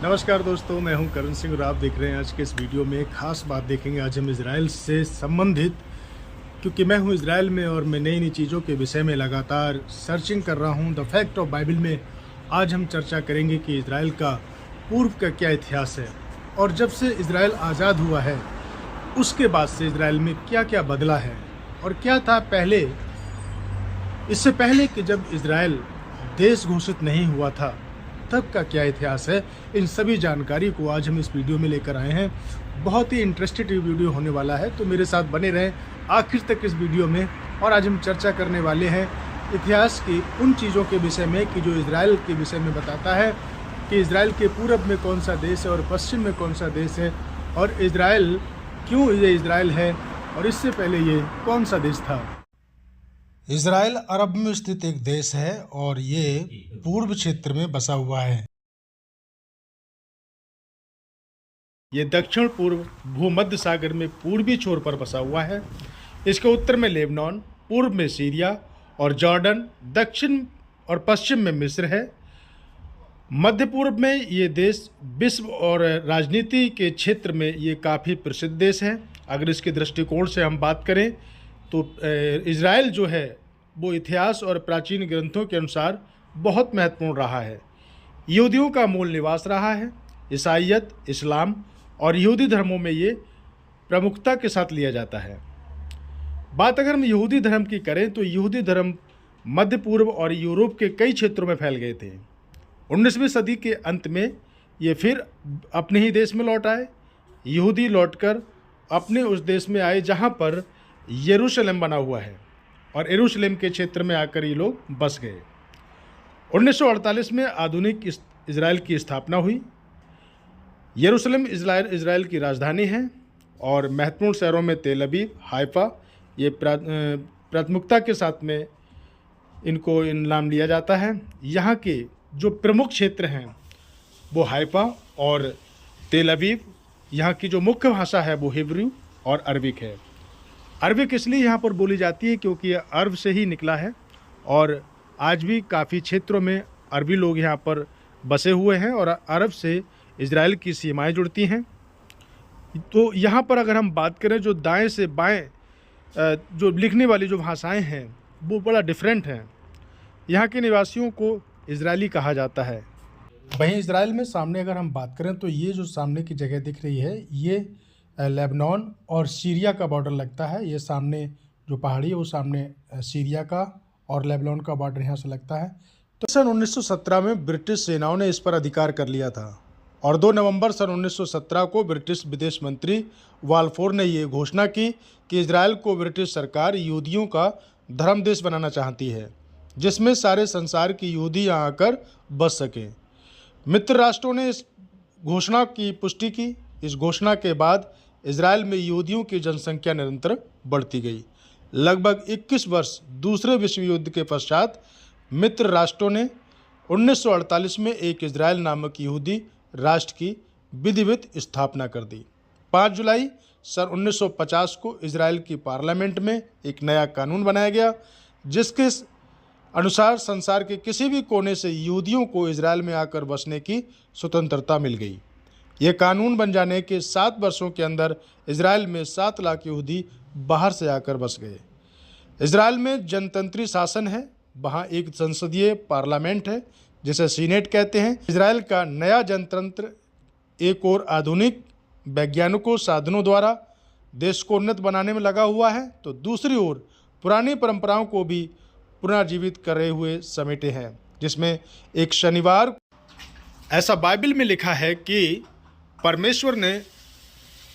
नमस्कार दोस्तों, मैं हूं करण सिंह और आप देख रहे हैं आज के इस वीडियो में। एक खास बात देखेंगे आज हम इजराइल से संबंधित, क्योंकि मैं हूं इजराइल में और मैं नई नई चीज़ों के विषय में लगातार सर्चिंग कर रहा हूं। द फैक्ट ऑफ बाइबल में आज हम चर्चा करेंगे कि इजराइल का पूर्व का क्या इतिहास है और जब से इजराइल आज़ाद हुआ है उसके बाद से इजराइल में क्या क्या बदला है और क्या था पहले, इससे पहले कि जब इजराइल देश घोषित नहीं हुआ था तब का क्या इतिहास है। इन सभी जानकारी को आज हम इस वीडियो में लेकर आए हैं। बहुत ही इंटरेस्टिंग वीडियो होने वाला है, तो मेरे साथ बने रहें आखिर तक इस वीडियो में। और आज हम चर्चा करने वाले हैं इतिहास की उन चीज़ों के विषय में कि जो इजराइल के विषय में बताता है कि इजराइल के पूरब में कौन सा देश है और पश्चिम में कौन सा देश है, और इजराइल क्यों ये इजराइल है और इससे पहले ये कौन सा देश था। इजराइल अरब में स्थित एक देश है और ये पूर्व क्षेत्र में बसा हुआ है। ये दक्षिण पूर्व भूमध्य सागर में पूर्वी छोर पर बसा हुआ है। इसके उत्तर में लेबनान, पूर्व में सीरिया और जॉर्डन, दक्षिण और पश्चिम में मिस्र है। मध्य पूर्व में ये देश विश्व और राजनीति के क्षेत्र में ये काफ़ी प्रसिद्ध देश है। अगर इसके दृष्टिकोण से हम बात करें तो इजराइल जो है वो इतिहास और प्राचीन ग्रंथों के अनुसार बहुत महत्वपूर्ण रहा है। यहूदियों का मूल निवास रहा है। ईसाईयत, इस्लाम और यहूदी धर्मों में ये प्रमुखता के साथ लिया जाता है। बात अगर हम यहूदी धर्म की करें तो यहूदी धर्म मध्य पूर्व और यूरोप के कई क्षेत्रों में फैल गए थे। 19वीं सदी के अंत में ये फिर अपने ही देश में लौट आए। यहूदी लौटकर अपने उस देश में आए जहाँ पर यरूशलेम बना हुआ है और यरूशलेम के क्षेत्र में आकर ये लोग बस गए। 1948 में आधुनिक इजराइल की स्थापना हुई। यरूशलेम इजराइल की राजधानी है और महत्वपूर्ण शहरों में तेल अवीव, हाइफा ये प्राथमिकता के साथ में इनको नाम लिया जाता है। यहाँ के जो प्रमुख क्षेत्र हैं वो हाइफा और तेल अवीव। यहाँ की जो मुख्य भाषा है वो हिब्रू और अरबिक है। अरबिक इसलिए यहाँ पर बोली जाती है क्योंकि यह अरब से ही निकला है और आज भी काफ़ी क्षेत्रों में अरबी लोग यहाँ पर बसे हुए हैं और अरब से इजराइल की सीमाएं जुड़ती हैं। तो यहाँ पर अगर हम बात करें जो दाएं से बाएं जो लिखने वाली जो भाषाएं हैं वो बड़ा डिफरेंट हैं। यहाँ के निवासियों को इजरायली कहा जाता है। वहीं इजराइल में सामने अगर हम बात करें तो ये जो सामने की जगह दिख रही है ये लेबनान और सीरिया का बॉर्डर लगता है। ये सामने जो पहाड़ी है वो सामने सीरिया का और लेबनान का बॉर्डर यहाँ से लगता है। तो सन 1917 में ब्रिटिश सेनाओं ने इस पर अधिकार कर लिया था और 2 नवंबर सन 1917 को ब्रिटिश विदेश मंत्री वालफोर ने ये घोषणा की कि इजराइल को ब्रिटिश सरकार यहूदियों का धर्म देश बनाना चाहती है जिसमें सारे संसार की यहूदी यहाँ आकर बस सकें। मित्र राष्ट्रों ने इस घोषणा की पुष्टि की। इस घोषणा के बाद इजराइल में यहूदियों की जनसंख्या निरंतर बढ़ती गई। लगभग 21 वर्ष दूसरे विश्व युद्ध के पश्चात मित्र राष्ट्रों ने 1948 में एक इजराइल नामक यहूदी राष्ट्र की विधिवत स्थापना कर दी। 5 जुलाई सन 1950 को इजराइल की पार्लियामेंट में एक नया कानून बनाया गया जिसके अनुसार संसार के किसी भी कोने से यहूदियों को इजराइल में आकर बसने की स्वतंत्रता मिल गई। ये कानून बन जाने के 7 वर्षों के अंदर इजराइल में 7 लाख यहूदी बाहर से आकर बस गए। इजराइल में जनतंत्री शासन है। वहाँ एक संसदीय पार्लियामेंट है जिसे सीनेट कहते हैं। इजराइल का नया जनतंत्र एक और आधुनिक वैज्ञानिकों साधनों द्वारा देश को उन्नत बनाने में लगा हुआ है तो दूसरी ओर पुरानी परंपराओं को भी पुनर्जीवित करे हुए समेटे हैं, जिसमें एक शनिवार, ऐसा बाइबल में लिखा है कि परमेश्वर ने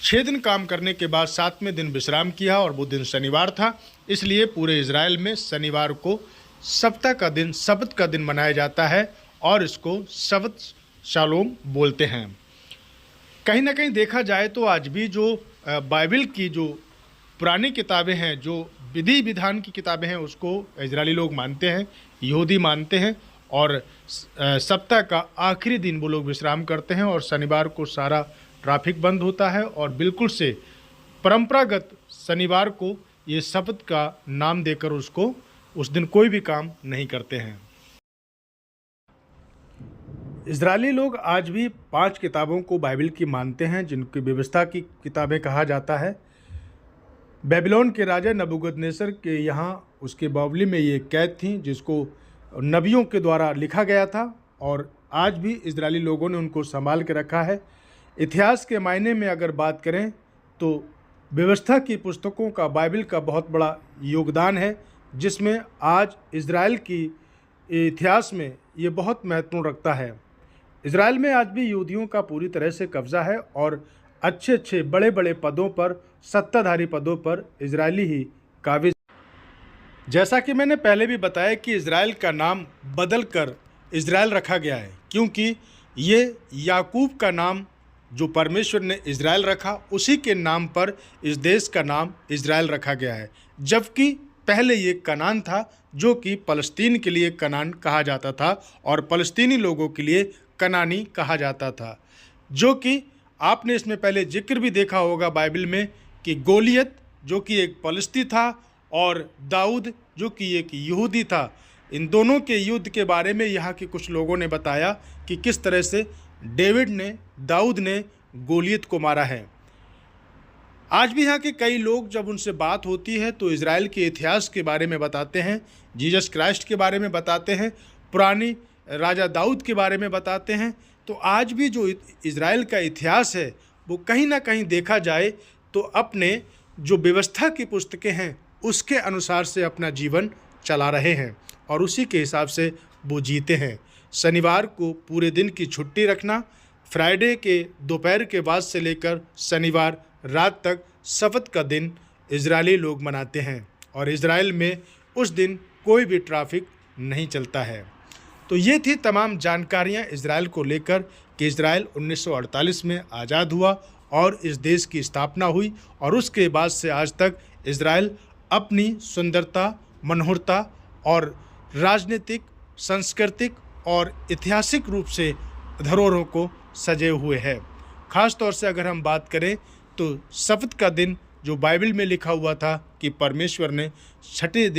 6 दिन काम करने के बाद 7वें दिन विश्राम किया और वो दिन शनिवार था। इसलिए पूरे इजराइल में शनिवार को सप्ताह का दिन, सब्त का दिन मनाया जाता है और इसको सब्त शालोम बोलते हैं। कहीं ना कहीं देखा जाए तो आज भी जो बाइबल की जो पुरानी किताबें हैं, जो विधि विधान की किताबें हैं, उसको इजरायली लोग मानते हैं, यहूदी मानते हैं और सप्ताह का आखिरी दिन वो लोग विश्राम करते हैं और शनिवार को सारा ट्रैफिक बंद होता है और बिल्कुल से परंपरागत शनिवार को ये सब्त का नाम देकर उसको उस दिन कोई भी काम नहीं करते हैं। इजरायली लोग आज भी 5 किताबों को बाइबल की मानते हैं, जिनकी व्यवस्था की किताबें कहा जाता है। बेबीलोन के राजा नबूकदनेस्सर के यहाँ उसके बावली में ये कैद थी, जिसको नबियों के द्वारा लिखा गया था और आज भी इजरायली लोगों ने उनको संभाल के रखा है। इतिहास के मायने में अगर बात करें तो व्यवस्था की पुस्तकों का बाइबल का बहुत बड़ा योगदान है, जिसमें आज इजराइल की इतिहास में ये बहुत महत्वपूर्ण रखता है। इजराइल में आज भी यहूदियों का पूरी तरह से कब्जा है और अच्छे अच्छे बड़े बड़े पदों पर, सत्ताधारी पदों पर इजरायली ही काबिज। जैसा कि मैंने पहले भी बताया कि इजराइल का नाम बदल कर इजराइल रखा गया है, क्योंकि ये याकूब का नाम जो परमेश्वर ने इजराइल रखा, उसी के नाम पर इस देश का नाम इजराइल रखा गया है। जबकि पहले ये कनान था, जो कि फ़लस्तीन के लिए कनान कहा जाता था और फ़लस्तीनी लोगों के लिए कनानी कहा जाता था। जो कि आपने इसमें पहले जिक्र भी देखा होगा बाइबल में कि गोलियत जो कि एक फ़लस्ती था और दाऊद जो कि एक यहूदी था, इन दोनों के युद्ध के बारे में यहाँ के कुछ लोगों ने बताया कि किस तरह से दाऊद ने गोलियत को मारा है। आज भी यहाँ के कई लोग जब उनसे बात होती है तो इजराइल के इतिहास के बारे में बताते हैं, जीसस क्राइस्ट के बारे में बताते हैं, पुरानी राजा दाऊद के बारे में बताते हैं। तो आज भी जो इजराइल का इतिहास है वो कहीं ना कहीं देखा जाए तो अपने जो व्यवस्था की पुस्तकें हैं उसके अनुसार से अपना जीवन चला रहे हैं और उसी के हिसाब से वो जीते हैं। शनिवार को पूरे दिन की छुट्टी रखना, फ्राइडे के दोपहर के बाद से लेकर शनिवार रात तक सब्त का दिन इजरायली लोग मनाते हैं और इजराइल में उस दिन कोई भी ट्रैफिक नहीं चलता है। तो ये थी तमाम जानकारियाँ इजराइल को लेकर कि इजराइल 1948 में आज़ाद हुआ और इस देश की स्थापना हुई और उसके बाद से आज तक इजराइल अपनी सुंदरता, मनोहरता और राजनीतिक, सांस्कृतिक और ऐतिहासिक रूप से धरोहरों को सजे हुए है। ख़ास तौर से अगर हम बात करें तो सब्त का दिन जो बाइबल में लिखा हुआ था कि परमेश्वर ने 6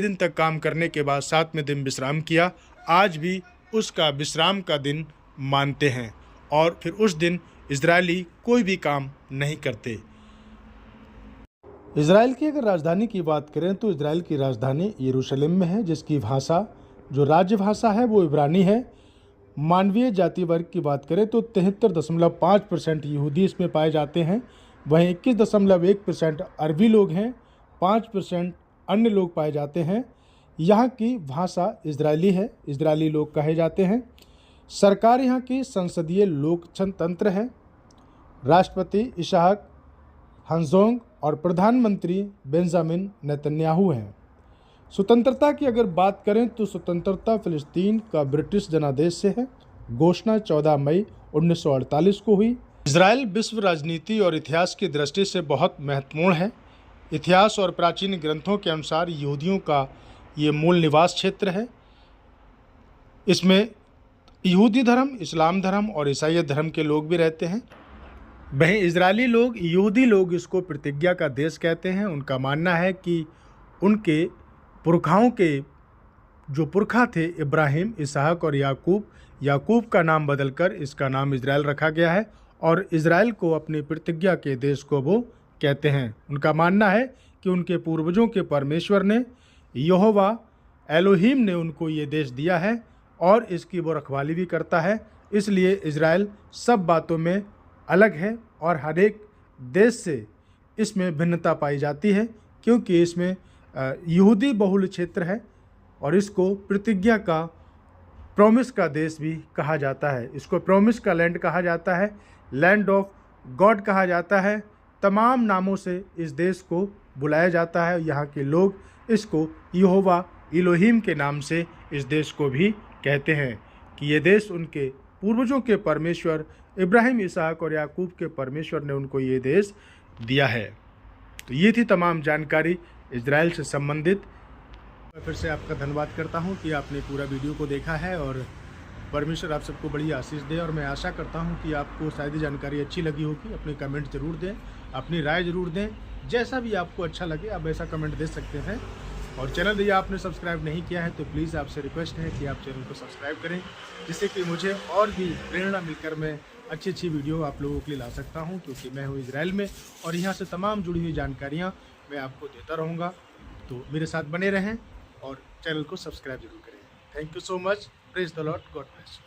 दिन तक काम करने के बाद 7वें दिन विश्राम किया, आज भी उसका विश्राम का दिन मानते हैं और फिर उस दिन इजरायली कोई भी काम नहीं करते। इजराइल की अगर राजधानी की बात करें तो इजराइल की राजधानी यरूशलेम में है, जिसकी भाषा जो राज्य भाषा है वो इब्रानी है। मानवीय जाति वर्ग की बात करें तो 73.5% यहूदी इसमें पाए जाते हैं, वहीं 21.1% अरबी लोग हैं, 5% अन्य लोग पाए जाते हैं। यहाँ की भाषा इजरायली है, इजरायली लोग कहे जाते हैं। सरकार यहाँ की संसदीय लोकतंत्र है। राष्ट्रपति इसहाक हर्ज़ोग और प्रधानमंत्री बेंजामिन नेतन्याहू हैं। स्वतंत्रता की अगर बात करें तो स्वतंत्रता फ़लस्तीन का ब्रिटिश जनादेश से है। घोषणा 14 मई 1948 को हुई। इजराइल विश्व राजनीति और इतिहास की दृष्टि से बहुत महत्वपूर्ण है। इतिहास और प्राचीन ग्रंथों के अनुसार यहूदियों का ये मूल निवास क्षेत्र है। इसमें यहूदी धर्म, इस्लाम धर्म और ईसाई धर्म के लोग भी रहते हैं। वहीं इजरायली लोग, यहूदी लोग इसको प्रतिज्ञा का देश कहते हैं। उनका मानना है कि उनके पुरखाओं के जो पुरखा थे इब्राहिम, इसहाक और याकूब का नाम बदलकर इसका नाम इजराइल रखा गया है और इजराइल को अपनी प्रतिज्ञा के देश को वो कहते हैं। उनका मानना है कि उनके पूर्वजों के परमेश्वर ने, यहोवा एलोहिम ने उनको ये देश दिया है और इसकी वो रखवाली भी करता है। इसलिए इजराइल सब बातों में अलग है और हर एक देश से इसमें भिन्नता पाई जाती है, क्योंकि इसमें यहूदी बहुल क्षेत्र है और इसको प्रतिज्ञा का, प्रॉमिस का देश भी कहा जाता है। इसको प्रॉमिस का लैंड कहा जाता है, लैंड ऑफ गॉड कहा जाता है। तमाम नामों से इस देश को बुलाया जाता है। यहाँ के लोग इसको यहोवा एलोहिम के नाम से इस देश को भी कहते हैं कि ये देश उनके पूर्वजों के परमेश्वर इब्राहिम, इसहाक और याकूब के परमेश्वर ने उनको ये देश दिया है। तो ये थी तमाम जानकारी इजराइल से संबंधित। मैं फिर से आपका धन्यवाद करता हूँ कि आपने पूरा वीडियो को देखा है और परमेश्वर आप सबको बड़ी आशीष दे और मैं आशा करता हूँ कि आपको शायद जानकारी अच्छी लगी होगी। अपने कमेंट ज़रूर दें, अपनी राय ज़रूर दें। जैसा भी आपको अच्छा लगे आप ऐसा कमेंट दे सकते हैं। और चैनल यदि आपने सब्सक्राइब नहीं किया है तो प्लीज़ आपसे रिक्वेस्ट है कि आप चैनल को सब्सक्राइब करें, जिससे कि मुझे और भी प्रेरणा मिलकर मैं अच्छी वीडियो आप लोगों के लिए ला सकता हूं, क्योंकि मैं हूं इजराइल में और यहां से तमाम जुड़ी हुई जानकारियां मैं आपको देता रहूंगा। तो मेरे साथ बने रहें और चैनल को सब्सक्राइब जरूर करें। Thank you so much. Praise the Lord. God bless.